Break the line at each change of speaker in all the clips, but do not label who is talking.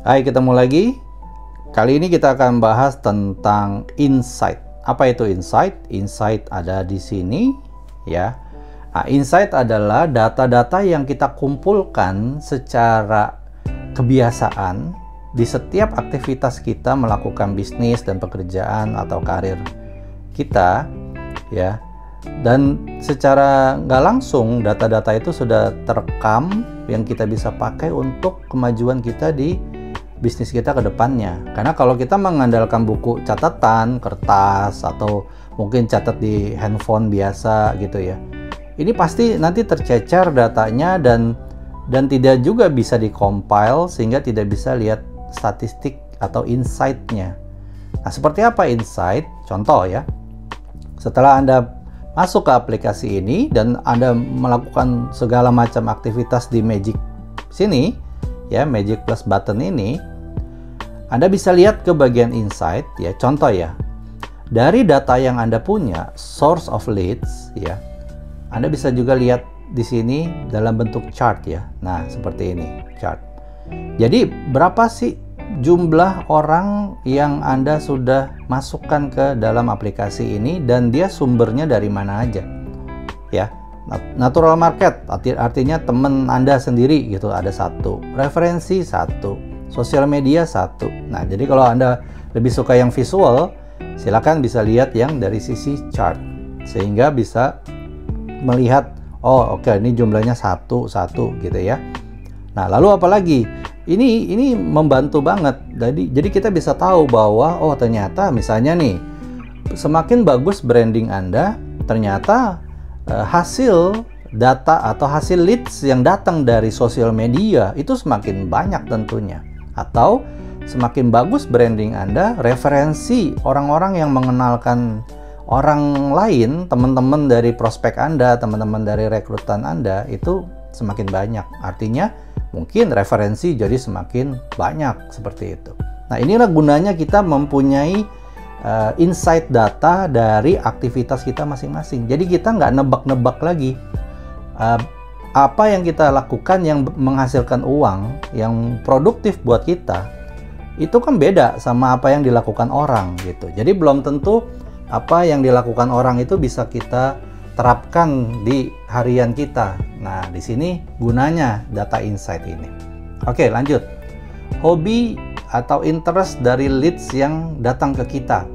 Hai, ketemu lagi. Kali ini kita akan bahas tentang insight. Apa itu insight? Insight ada di sini, ya. Nah, insight adalah data-data yang kita kumpulkan secara kebiasaan di setiap aktivitas kita melakukan bisnis dan pekerjaan atau karir kita, ya. Dan secara nggak langsung data-data itu sudah terekam yang kita bisa pakai untuk kemajuan kita di bisnis kita ke depannya. Karena kalau kita mengandalkan buku catatan, kertas, atau mungkin catat di handphone biasa gitu ya, ini pasti nanti tercecer datanya dan tidak juga bisa di-compile sehingga tidak bisa lihat statistik atau insight-nya. Nah, seperti apa insight? Contoh ya, setelah Anda masuk ke aplikasi ini dan Anda melakukan segala macam aktivitas di Magic sini, ya, Magic Plus button ini, Anda bisa lihat ke bagian insight, ya. Contoh ya, dari data yang Anda punya, source of leads, ya, Anda bisa juga lihat di sini dalam bentuk chart, ya. Nah, seperti ini, chart. Jadi, berapa sih jumlah orang yang Anda sudah masukkan ke dalam aplikasi ini dan dia sumbernya dari mana aja, ya. Natural market artinya teman Anda sendiri gitu, ada satu, referensi satu, sosial media satu. Nah, jadi kalau Anda lebih suka yang visual, silakan bisa lihat yang dari sisi chart sehingga bisa melihat, oh oke, ini jumlahnya satu gitu ya. Nah, lalu apalagi? Ini membantu banget. Jadi kita bisa tahu bahwa oh ternyata misalnya nih, semakin bagus branding Anda, ternyata hasil data atau hasil leads yang datang dari sosial media itu semakin banyak tentunya. Atau semakin bagus branding Anda, referensi orang-orang yang mengenalkan orang lain, teman-teman dari prospek Anda, teman-teman dari rekrutan Anda itu semakin banyak. Artinya mungkin referensi jadi semakin banyak seperti itu. Nah, inilah gunanya kita mempunyai insight data dari aktivitas kita masing-masing. Jadi kita nggak nebak-nebak lagi apa yang kita lakukan yang menghasilkan uang, yang produktif buat kita, itu kan beda sama apa yang dilakukan orang gitu. Jadi belum tentu apa yang dilakukan orang itu bisa kita terapkan di harian kita. Nah, di sini gunanya data insight ini. Oke, lanjut. Hobi atau interest dari leads yang datang ke kita.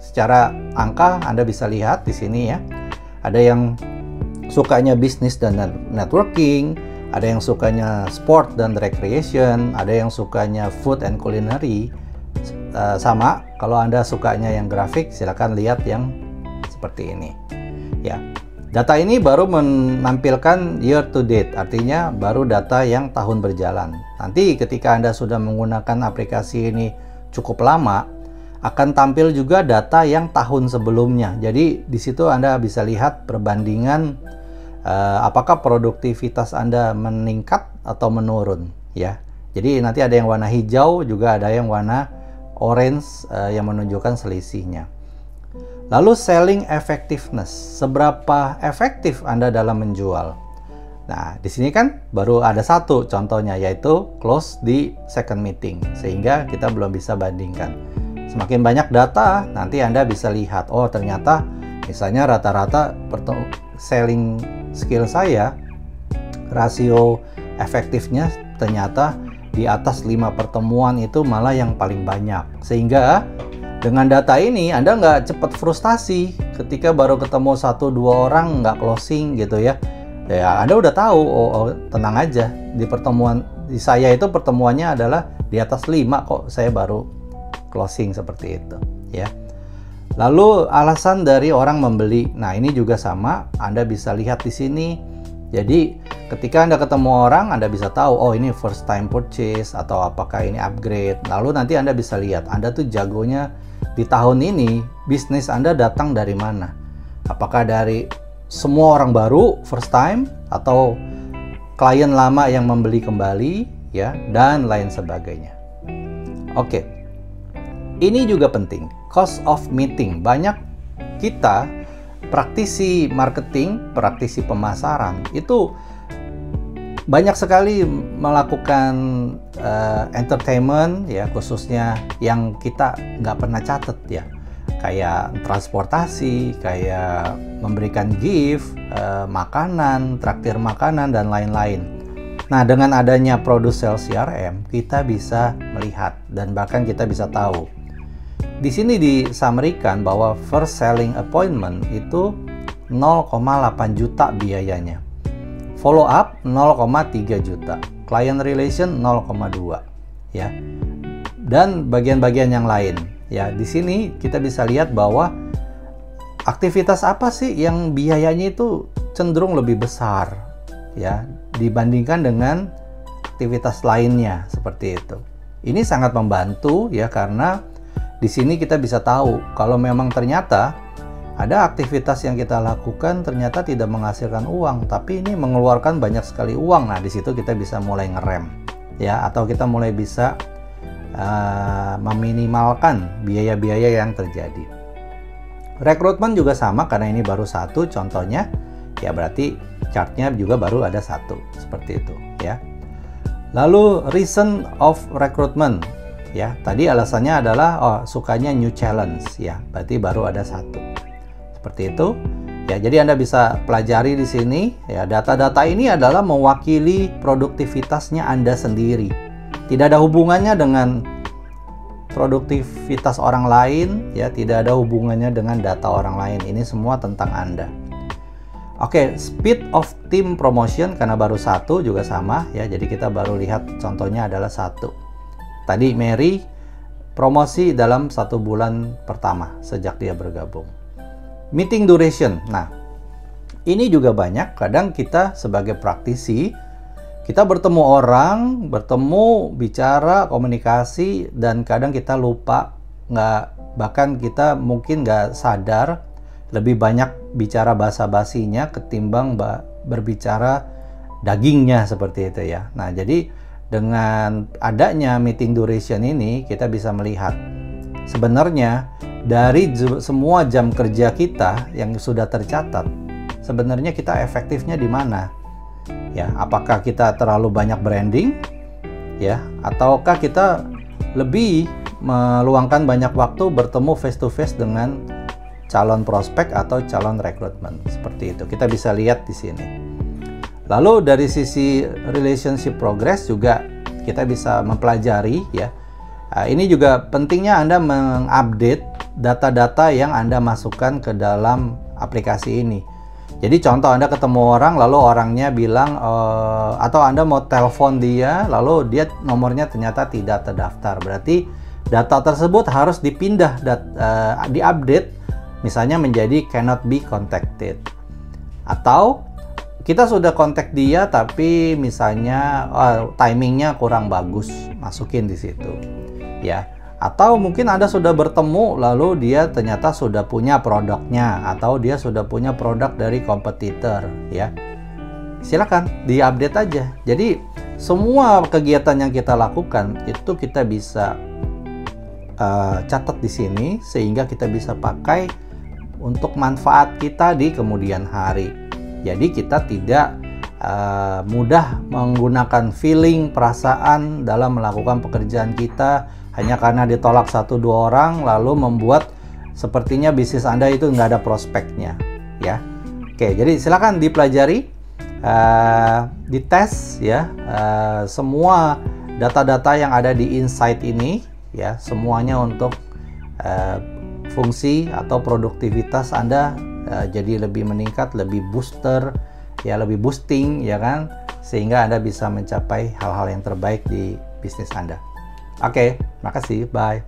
Secara angka Anda bisa lihat di sini ya. Ada yang sukanya bisnis dan networking, ada yang sukanya sport dan recreation, ada yang sukanya food and culinary. Sama, kalau Anda sukanya yang grafik, silakan lihat yang seperti ini. Ya, data ini baru menampilkan year to date, artinya baru data yang tahun berjalan. Nanti ketika Anda sudah menggunakan aplikasi ini cukup lama, akan tampil juga data yang tahun sebelumnya. Jadi di situ Anda bisa lihat perbandingan apakah produktivitas Anda meningkat atau menurun, ya. Jadi nanti ada yang warna hijau, juga ada yang warna orange yang menunjukkan selisihnya. Lalu selling effectiveness, seberapa efektif Anda dalam menjual. Nah, di sini kan baru ada satu contohnya, yaitu close di second meeting, sehingga kita belum bisa bandingkan. Semakin banyak data, nanti Anda bisa lihat, oh ternyata misalnya rata-rata selling skill saya, rasio efektifnya ternyata di atas 5 pertemuan itu malah yang paling banyak. Sehingga dengan data ini Anda nggak cepat frustasi ketika baru ketemu 1-2 orang nggak closing gitu ya. Ya Anda udah tahu, oh tenang aja, di pertemuan di saya itu pertemuannya adalah di atas 5 kok saya baru closing seperti itu ya. Lalu alasan dari orang membeli. Nah, ini juga sama, Anda bisa lihat di sini. Jadi ketika Anda ketemu orang, Anda bisa tahu, oh ini first time purchase atau apakah ini upgrade. Lalu nanti Anda bisa lihat, Anda tuh jagonya di tahun ini, bisnis Anda datang dari mana? Apakah dari semua orang baru, first time, atau klien lama yang membeli kembali, ya, dan lain sebagainya. Oke, ini juga penting, cost of meeting. Banyak kita, praktisi marketing, praktisi pemasaran, itu banyak sekali melakukan entertainment ya, khususnya yang kita nggak pernah catat ya, kayak transportasi, kayak memberikan gift, makanan, traktir makanan, dan lain-lain. Nah, dengan adanya Product Sales CRM, kita bisa melihat dan bahkan kita bisa tahu. Di sini disamerikan bahwa first selling appointment itu 0,8 juta biayanya. Follow up 0,3 juta. Client relation 0,2 ya. Dan bagian-bagian yang lain. Ya, di sini kita bisa lihat bahwa aktivitas apa sih yang biayanya itu cenderung lebih besar ya dibandingkan dengan aktivitas lainnya seperti itu. Ini sangat membantu ya, karena di sini kita bisa tahu kalau memang ternyata ada aktivitas yang kita lakukan ternyata tidak menghasilkan uang, tapi ini mengeluarkan banyak sekali uang. Nah, di situ kita bisa mulai ngerem ya, atau kita mulai bisa meminimalkan biaya-biaya yang terjadi. Rekrutmen juga sama, karena ini baru satu contohnya ya, berarti chartnya juga baru ada satu seperti itu ya. Lalu reason of recruitment ya, tadi alasannya adalah sukanya new challenge ya, berarti baru ada satu seperti itu ya. Jadi Anda bisa pelajari di sini ya, data-data ini adalah mewakili produktivitasnya Anda sendiri, tidak ada hubungannya dengan produktivitas orang lain ya, tidak ada hubungannya dengan data orang lain. Ini semua tentang Anda. Oke, speed of team promotion karena baru satu juga sama ya, jadi kita baru lihat contohnya adalah satu. Tadi Mary promosi dalam 1 bulan pertama sejak dia bergabung. Meeting duration, nah ini juga banyak, kadang kita sebagai praktisi kita bertemu orang, bicara, komunikasi, dan kadang kita lupa, bahkan kita mungkin nggak sadar lebih banyak bicara basa-basinya ketimbang berbicara dagingnya seperti itu ya. Nah, jadi dengan adanya meeting duration ini kita bisa melihat sebenarnya dari semua jam kerja kita yang sudah tercatat, sebenarnya kita efektifnya di mana? Ya, apakah kita terlalu banyak branding ya, ataukah kita lebih meluangkan banyak waktu bertemu face to face dengan calon prospek atau calon rekrutmen seperti itu. Kita bisa lihat di sini. Lalu dari sisi relationship progress juga kita bisa mempelajari ya. Ini juga pentingnya Anda mengupdate data-data yang Anda masukkan ke dalam aplikasi ini. Jadi contoh Anda ketemu orang lalu orangnya bilang atau Anda mau telepon dia lalu dia nomornya ternyata tidak terdaftar. Berarti data tersebut harus dipindah, diupdate misalnya menjadi cannot be contacted. Atau kita sudah kontak dia tapi misalnya timingnya kurang bagus, masukin di situ. Ya. Atau mungkin Anda sudah bertemu lalu dia ternyata sudah punya produknya atau dia sudah punya produk dari kompetitor ya. Silakan diupdate aja. Jadi semua kegiatan yang kita lakukan itu kita bisa catat di sini sehingga kita bisa pakai untuk manfaat kita di kemudian hari. Jadi kita tidak mudah menggunakan feeling, perasaan dalam melakukan pekerjaan kita hanya karena ditolak 1-2 orang lalu membuat sepertinya bisnis Anda itu nggak ada prospeknya ya. Oke, jadi silakan dipelajari, dites ya, semua data-data yang ada di Insight ini ya, semuanya untuk fungsi atau produktivitas Anda jadi lebih meningkat, lebih booster ya, lebih boosting ya kan, sehingga Anda bisa mencapai hal-hal yang terbaik di bisnis Anda. Oke, makasih, bye.